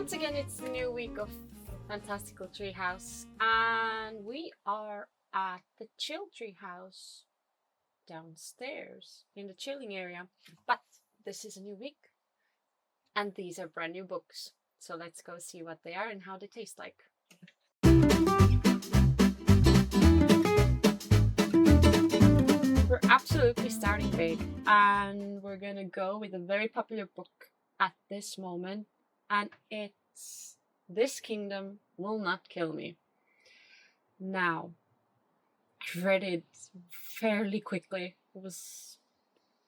Once again, it's a new week of Fantastical Treehouse, and we are at the Chill Treehouse downstairs in the chilling area. But this is a new week, and these are brand new books. So let's go see what they are and how they taste like. We're absolutely starting big, and we're gonna go with a very popular book at this moment, and it's This Kingdom Will Not Kill Me. Now, I read it fairly quickly. It was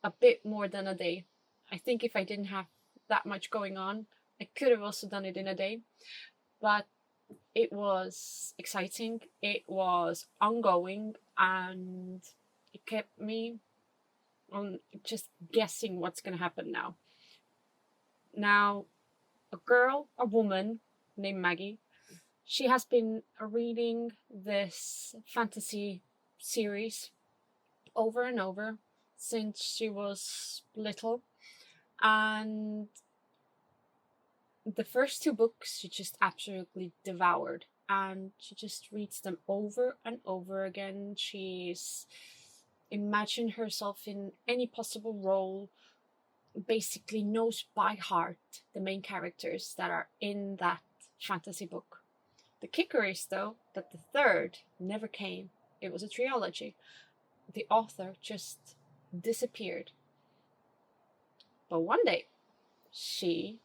a bit more than a day. I think if I didn't have that much going on, I could have also done it in a day. But it was exciting, it was ongoing, and it kept me on just guessing what's going to happen now. Now, a woman named Maggie, she has been reading this fantasy series over and over since she was little. And the first two books she just absolutely devoured. And she just reads them over and over again. She's imagined herself in any possible role, basically knows by heart the main characters that are in that fantasy book. The kicker is, though, that the third never came. It was a trilogy. The author just disappeared. But one day, she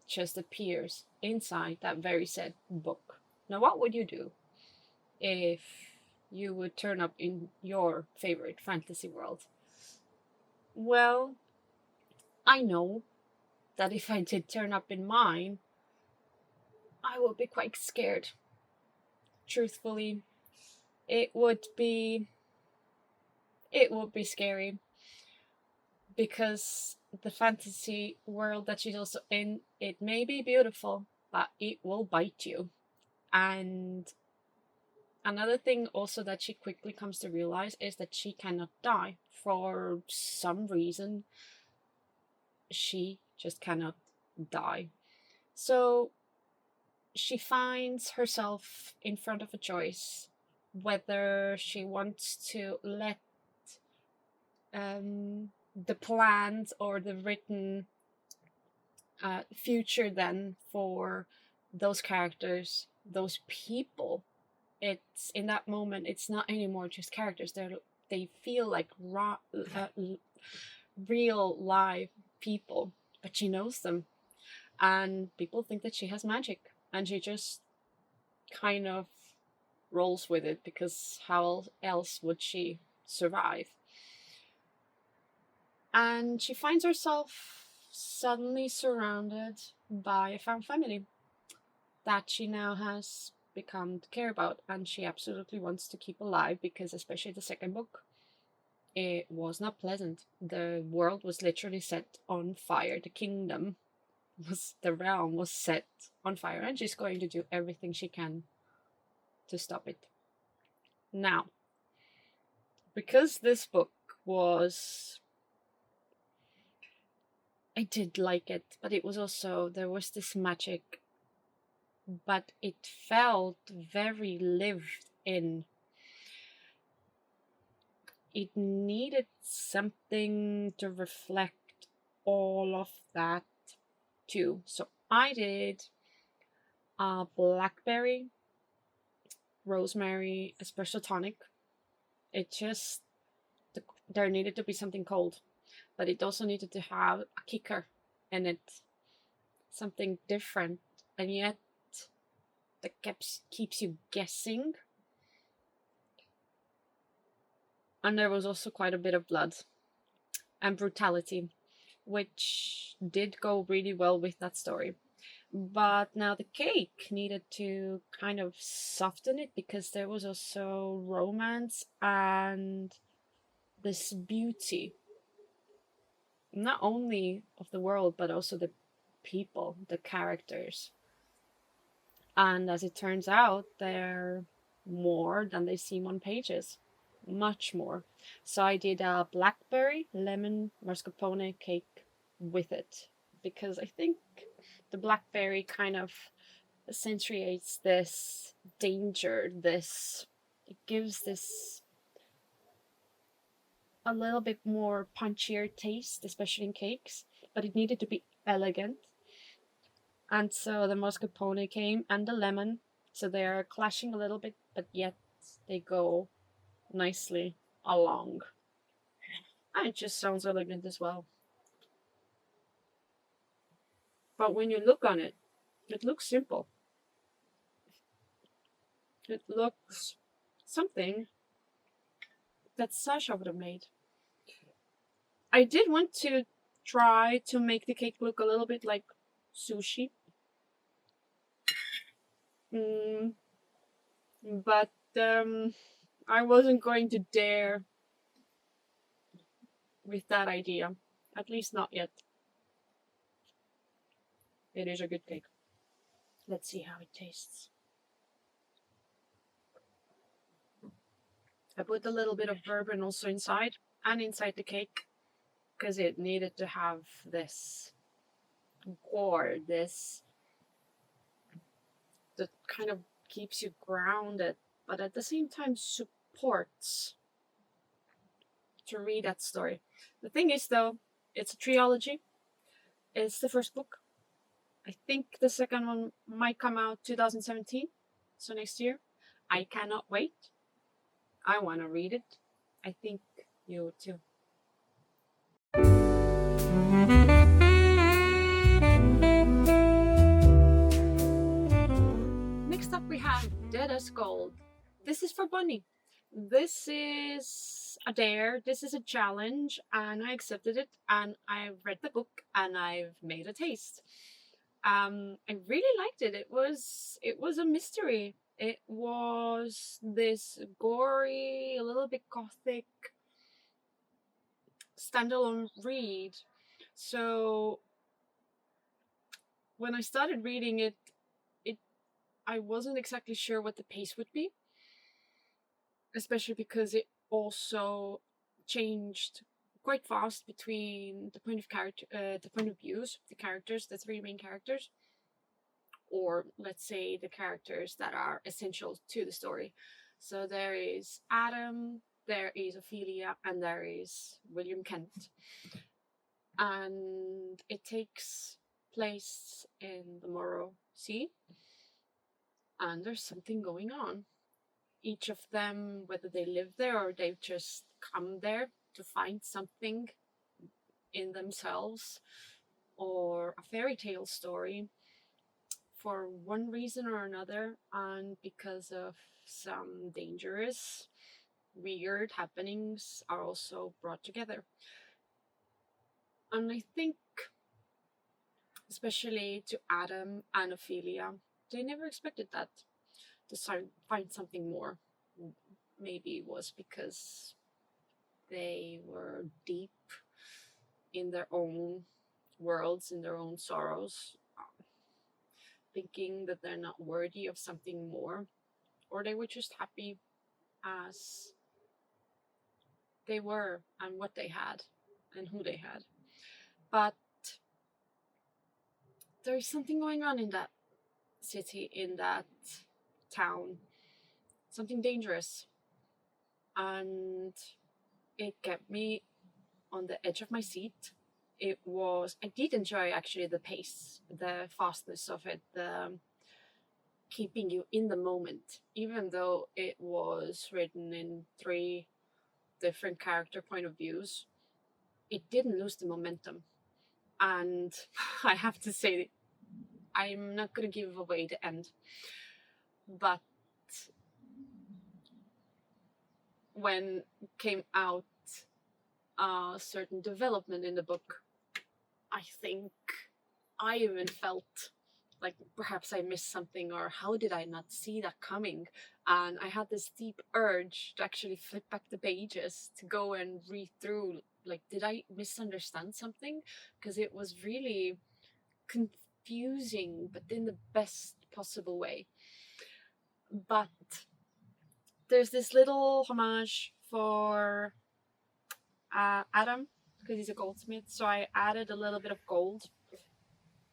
just appears inside that very said book. Now, what would you do if you would turn up in your favorite fantasy world? Well, I know that if I did turn up in mine, I would be quite scared. Truthfully, it would be scary, because the fantasy world that she's also in, it may be beautiful, but it will bite you. And another thing also that she quickly comes to realize is that she cannot die. For some reason, she just cannot die. So she finds herself in front of a choice, whether she wants to let the plans or the written future then for those characters, those people. It's in that moment, it's not anymore just characters. They feel like real live people, but she knows them, and people think that she has magic, and she just kind of rolls with it, because how else would she survive? And she finds herself suddenly surrounded by a found family that she now has become to care about, and she absolutely wants to keep alive, because especially the second book, it was not pleasant. The world was literally set on fire. The realm was set on fire, and she's going to do everything she can to stop it. Now, because this book was, I did like it, but it was also, there was this magic, but it felt very lived in. It needed something to reflect all of that too. So I did blackberry, rosemary espresso tonic. It just, there needed to be something cold, but it also needed to have a kicker in it, something different, and yet that keeps you guessing. And there was also quite a bit of blood and brutality, which did go really well with that story. But now the cake needed to kind of soften it, because there was also romance and this beauty, not only of the world, but also the people, the characters. And as it turns out, they're more than they seem on pages. Much more. So I did a blackberry lemon mascarpone cake with it, because I think the blackberry kind of accentuates this danger, it gives this a little bit more punchier taste, especially in cakes, but it needed to be elegant. And so the mascarpone came and the lemon, so they are clashing a little bit, but yet they go nicely along. And it just sounds elegant as well. But when you look on it, it looks simple. It looks something that Sasha would have made. I did want to try to make the cake look a little bit like sushi. But I wasn't going to dare with that idea. At least not yet. It is a good cake. Let's see how it tastes. I put a little bit of bourbon also inside and inside the cake because it needed to have this gore, this that kind of keeps you grounded, but at the same time supports to read that story. The thing is, though, it's a trilogy. It's the first book. I think the second one might come out 2017, so next year. I cannot wait. I want to read it. I think you would too. Next up we have Dead as Gold. This is for Bunny. This is a dare, this is a challenge, and I accepted it, and I've read the book and I've made a taste. I really liked it. It was a mystery. It was this gory, a little bit gothic standalone read. So when I started reading it, I wasn't exactly sure what the pace would be, especially because it also changed quite fast between the point of views of the characters, the three main characters, or let's say the characters that are essential to the story. So there is Adam, there is Ophelia, and there is William Kent. And it takes place in the Morrow Sea, and there's something going on. Each of them, whether they live there or they've just come there to find something in themselves or a fairy tale story, for one reason or another, and because of some dangerous, weird happenings, are also brought together. And I think, especially to Adam and Ophelia, they never expected that, to find something more. Maybe it was because they were deep in their own worlds, in their own sorrows, thinking that they're not worthy of something more, or they were just happy as they were and what they had and who they had. But there is something going on in that city, in that town, something dangerous, and it kept me on the edge of my seat. I did enjoy actually the pace, the fastness of it, the keeping you in the moment, even though it was written in three different character point of views. It didn't lose the momentum. And I have to say, I'm not going to give away the end, but when came out a certain development in the book, I think I even felt like perhaps I missed something, or how did I not see that coming? And I had this deep urge to actually flip back the pages, to go and read through, like, did I misunderstand something? Because it was really confusing, but in the best possible way. But there's this little homage for Adam, because he's a goldsmith, so I added a little bit of gold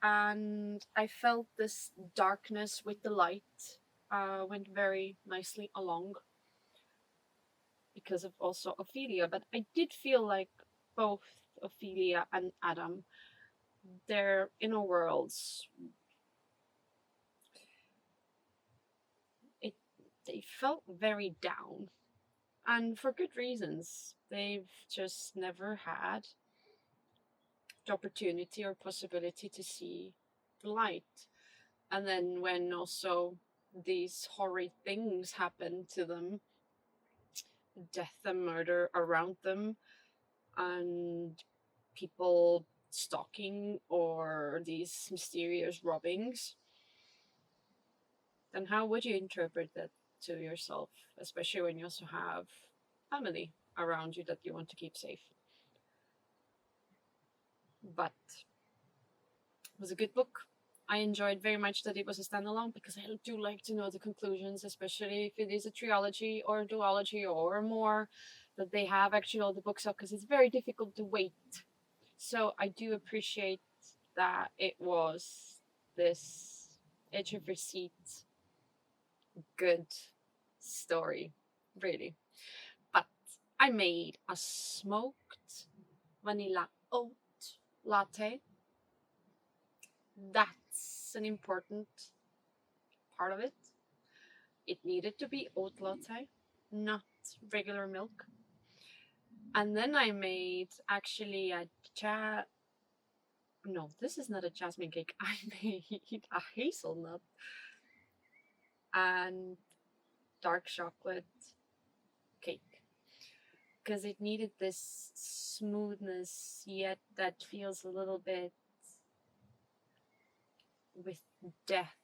and I felt this darkness with the light went very nicely along because of also Ophelia. But I did feel like both Ophelia and Adam, their inner worlds, it they felt very down, and for good reasons. They've just never had the opportunity or possibility to see the light. And then when also these horrid things happen to them, death and murder around them, and people stalking or these mysterious robbings, then how would you interpret that to yourself, especially when you also have family around you that you want to keep safe? But it was a good book. I enjoyed very much that it was a standalone because I do like to know the conclusions, especially if it is a trilogy or a duology or more, that they have actually all the books up because it's very difficult to wait. So I do appreciate that it was this edge of your seat good story, really. But I made a smoked vanilla oat latte. That's an important part of it. It needed to be oat latte, not regular milk. And then I made actually a no, this is not a jasmine cake. I made a hazelnut and dark chocolate cake because it needed this smoothness yet that feels a little bit with depth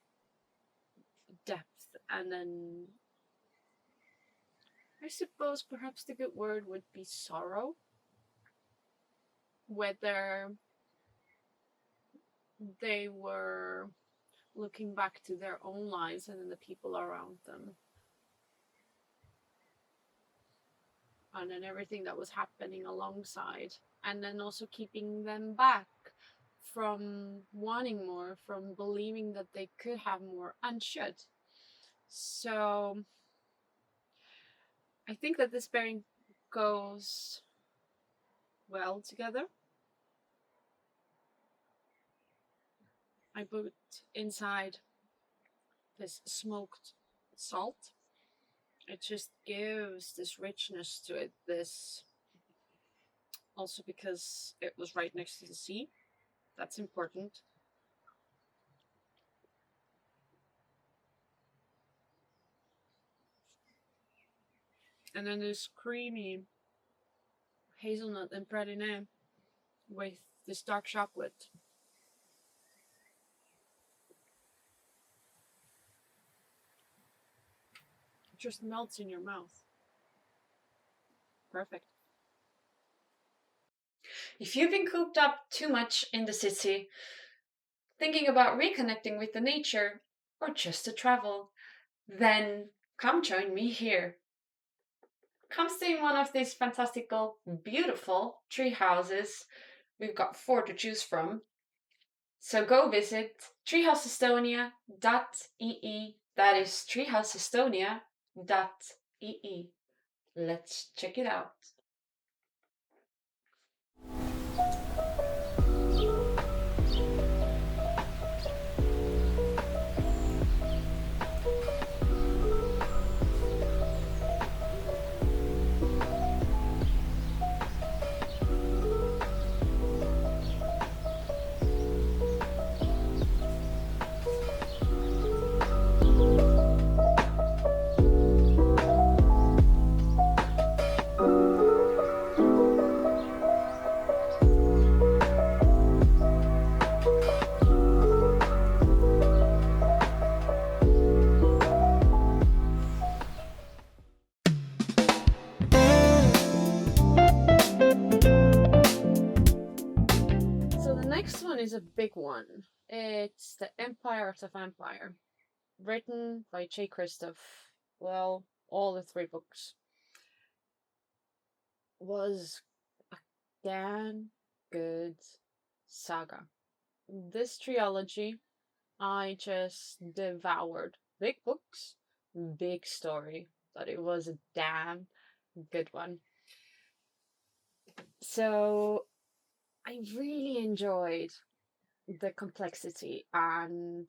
depth, and then I suppose perhaps the good word would be sorrow, whether they were looking back to their own lives and then the people around them, and then everything that was happening alongside, and then also keeping them back from wanting more, from believing that they could have more and should. So I think that this pairing goes well together. I put inside this smoked salt. It just gives this richness to it. This also because it was right next to the sea. That's important. And then this creamy hazelnut and praline with this dark chocolate. It just melts in your mouth. Perfect. If you've been cooped up too much in the city, thinking about reconnecting with the nature, or just to travel, then come join me here. Come stay in one of these fantastical, beautiful tree houses. We've got 4 to choose from. So go visit treehouseestonia.ee. That is treehouseestonia.ee. Let's check it out. Next one is a big one. It's The Empire of the Vampire, written by J. Christoph. Well, all the 3 books. Was a damn good saga. this trilogy I just devoured. Big books, big story, but it was a damn good one. So I really enjoyed the complexity and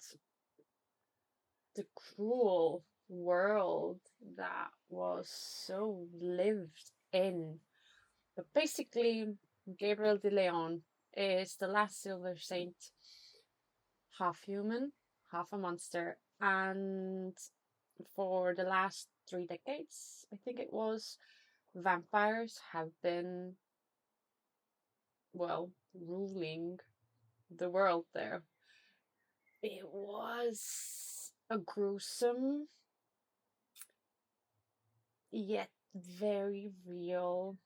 the cruel world that was so lived in. But basically, Gabriel de Leon is the last Silver Saint, half human, half a monster, and for the last 3 decades, I think it was, vampires have been, well, ruling the world there. It was a gruesome yet very real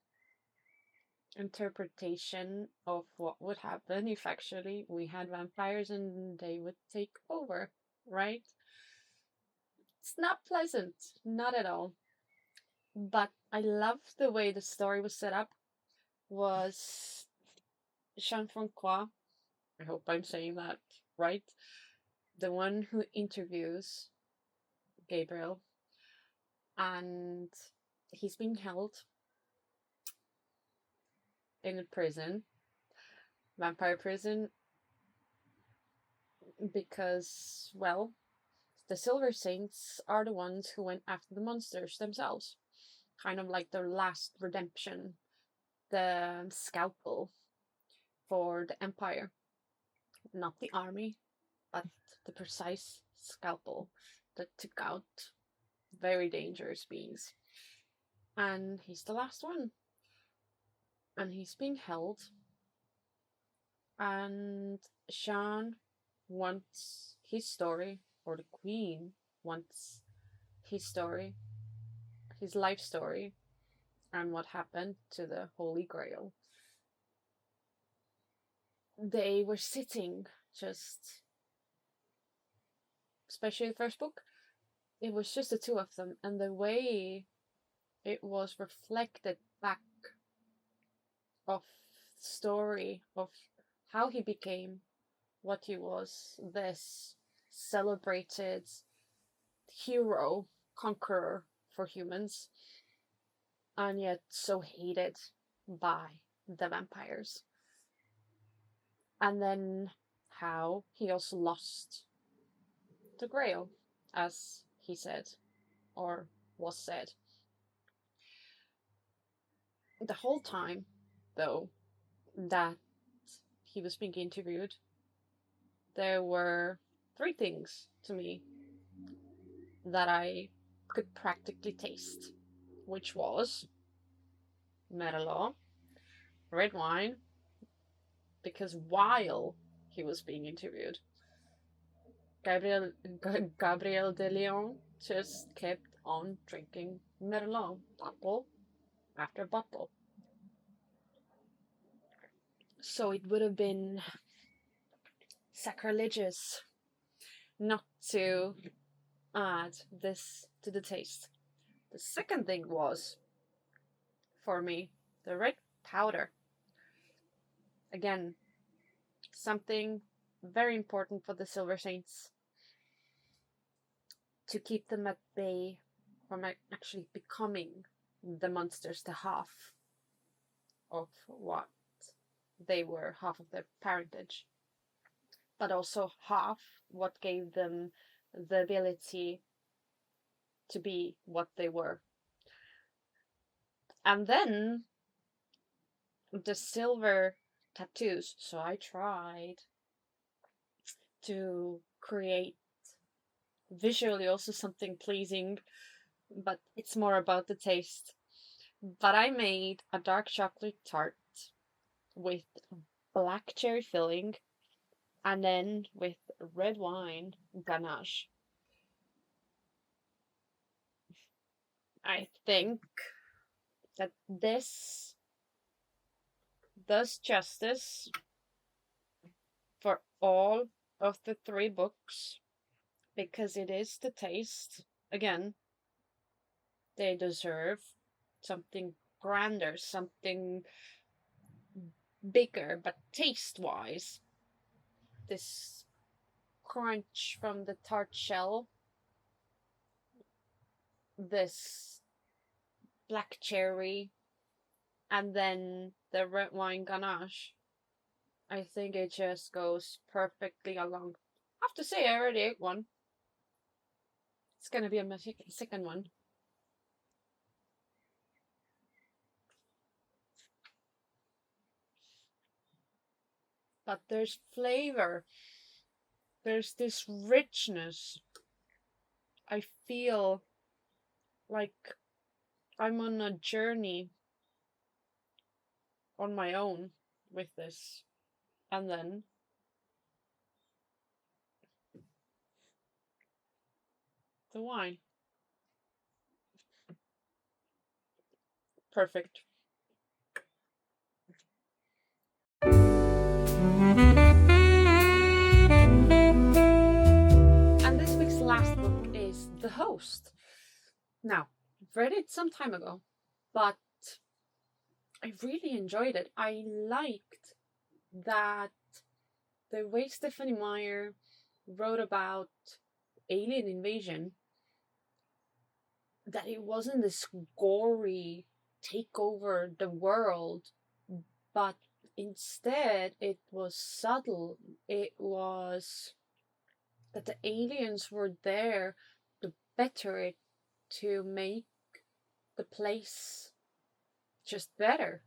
interpretation of what would happen if actually we had vampires and they would take over, right? It's not pleasant, not at all. But I love the way the story was set up. Was Jean Francois, I hope I'm saying that right, the one who interviews Gabriel, and he's being held in a prison, vampire prison, because, well, the Silver Saints are the ones who went after the monsters themselves. Kind of like their last redemption, the scalpel for the Empire. Not the army, but the precise scalpel that took out very dangerous beings. And he's the last one. And he's being held. And Jean wants his story, or the Queen wants his story, his life story, and what happened to the Holy Grail. They were sitting just, especially the first book, it was just the two of them, and the way it was reflected back of story of how he became what he was, this celebrated hero, conqueror for humans, and yet so hated by the vampires. And then how he also lost the Grail, as he said, or was said. The whole time, though, that he was being interviewed, there were three things to me that I could practically taste, which was Merlot, red wine, because while he was being interviewed, Gabriel Gabriel de Leon just kept on drinking Merlot, bottle after bottle. So it would have been sacrilegious not to add this to the taste. The second thing was, for me, the red powder. Again, something very important for the Silver Saints, to keep them at bay from actually becoming the monsters, the half of what they were, half of their parentage, but also half what gave them the ability to be what they were. And then the silver tattoos. So I tried to create visually also something pleasing, but it's more about the taste. But I made a dark chocolate tart with black cherry filling and then with red wine ganache. I think that this does justice for all of the three books, because it is the taste. Again, they deserve something grander, something bigger, but taste wise, this crunch from the tart shell, this black cherry, and then the red wine ganache. I think it just goes perfectly along. I have to say, I already ate one. It's gonna be my second one. But there's flavor. There's this richness. I feel like I'm on a journey on my own with this. And then the wine. Perfect. And this week's last book is The Host. Now, I've read it some time ago, but I really enjoyed it. I liked that the way Stephanie Meyer wrote about alien invasion, that it wasn't this gory take over the world, but instead it was subtle. It was that the aliens were there to better it, to make the place just better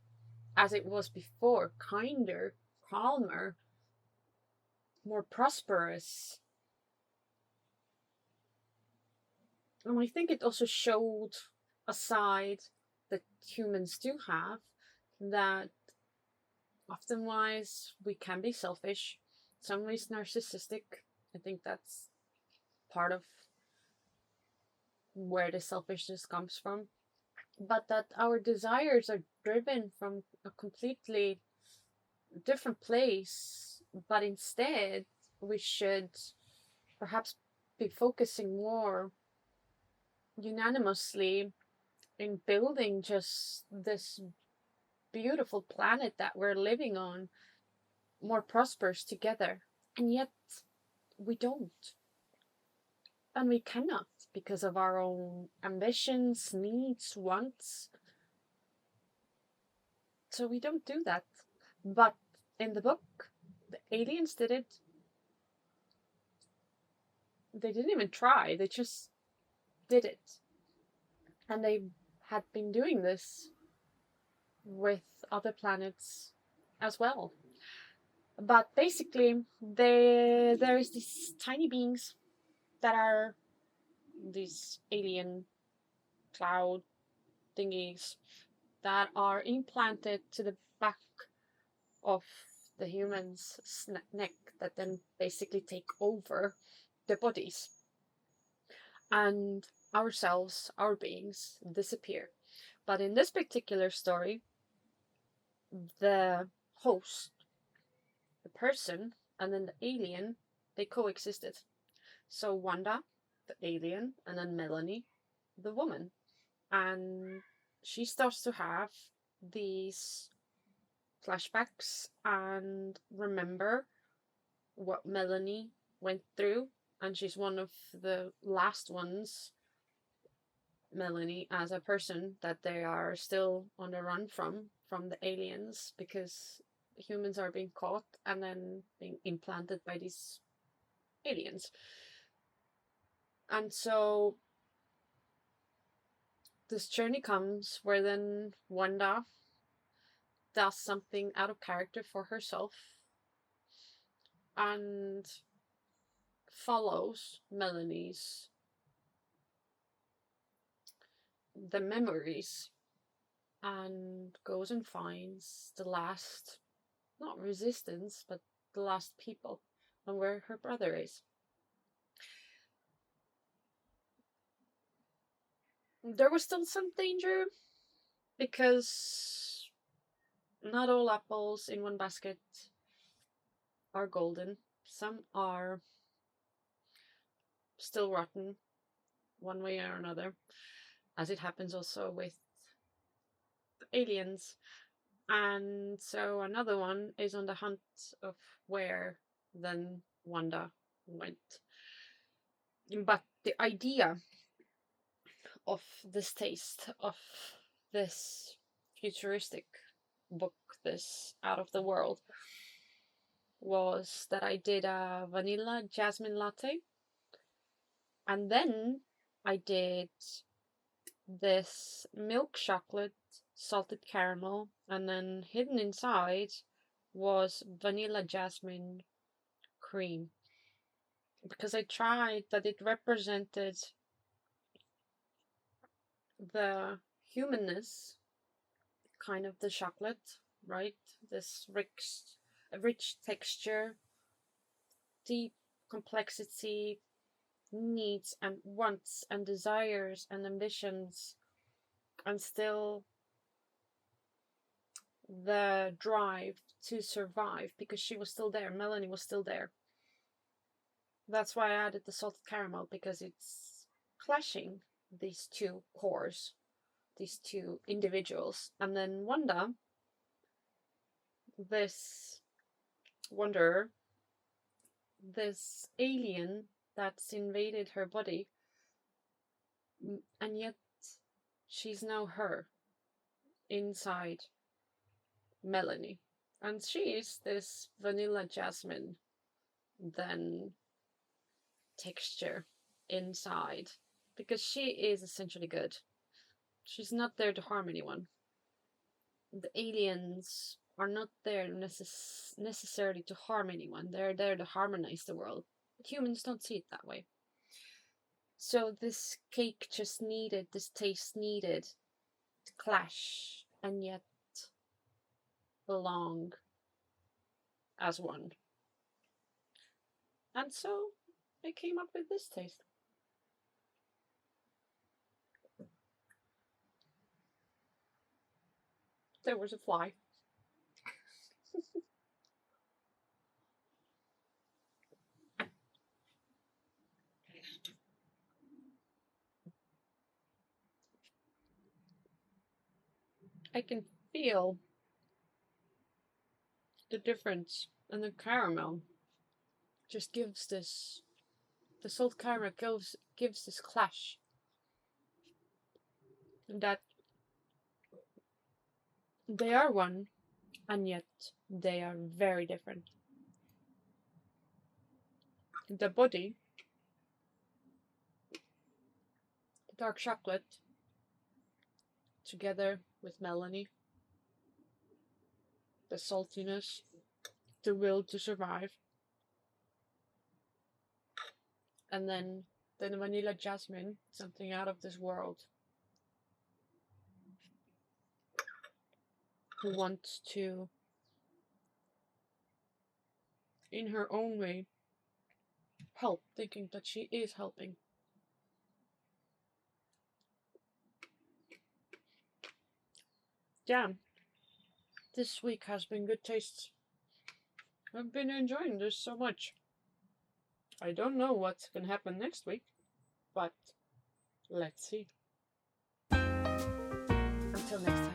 as it was before, kinder, calmer, more prosperous. And I think it also showed a side that humans do have, that often wise we can be selfish, some ways narcissistic. I think that's part of where the selfishness comes from. But that our desires are driven from a completely different place, but instead we should perhaps be focusing more unanimously in building just this beautiful planet that we're living on more prosperous together. And yet we don't. And we cannot because of our own ambitions, needs, wants. So we don't do that. But in the book, the aliens did it. They didn't even try, they just did it. And they had been doing this with other planets as well. But basically, there is these tiny beings that are these alien cloud thingies that are implanted to the back of the human's neck, that then basically take over their bodies. And ourselves, our beings, disappear. But in this particular story, the host, the person, and then the alien, they coexisted. So Wanda, the alien, and then Melanie, the woman. And she starts to have these flashbacks and remember what Melanie went through. And she's one of the last ones, Melanie, as a person that they are still on the run from the aliens, because humans are being caught and then being implanted by these aliens. And so this journey comes where then Wanda does something out of character for herself and follows Melanie's the memories and goes and finds the last, not resistance, but the last people, and where her brother is. There was still some danger because not all apples in one basket are golden. Some are still rotten, one way or another, as it happens also with aliens. And so another one is on the hunt of where then Wanda went. But the idea of this taste, of this futuristic book, this out of the world, was that I did a vanilla jasmine latte, and then I did this milk chocolate salted caramel, and then hidden inside was vanilla jasmine cream, because I tried that it represented the humanness, kind of the chocolate, right? This rich texture, deep complexity, needs and wants and desires and ambitions, and still the drive to survive, because she was still there. Melanie was still there. That's why I added the salted caramel, because it's clashing these two cores, these two individuals. And then Wanda, this wanderer, this alien that's invaded her body, and yet she's now her inside Melanie. And she is this vanilla jasmine then texture inside, because she is essentially good. She's not there to harm anyone. The aliens are not there necessarily to harm anyone. They're there to harmonize the world. But humans don't see it that way. So this cake just needed, this taste needed to clash and yet belong as one. And so I came up with this taste. There was a fly. I can feel the difference, and the caramel just gives this, the salt caramel gives this clash, that they are one and yet they are very different. The body, the dark chocolate, together with Melanie, the saltiness, the will to survive, and then the vanilla jasmine, something out of this world, who wants to, in her own way, help, thinking that she is helping. Damn, this week has been good tastes. I've been enjoying this so much. I don't know what's gonna happen next week, but let's see. Until next time.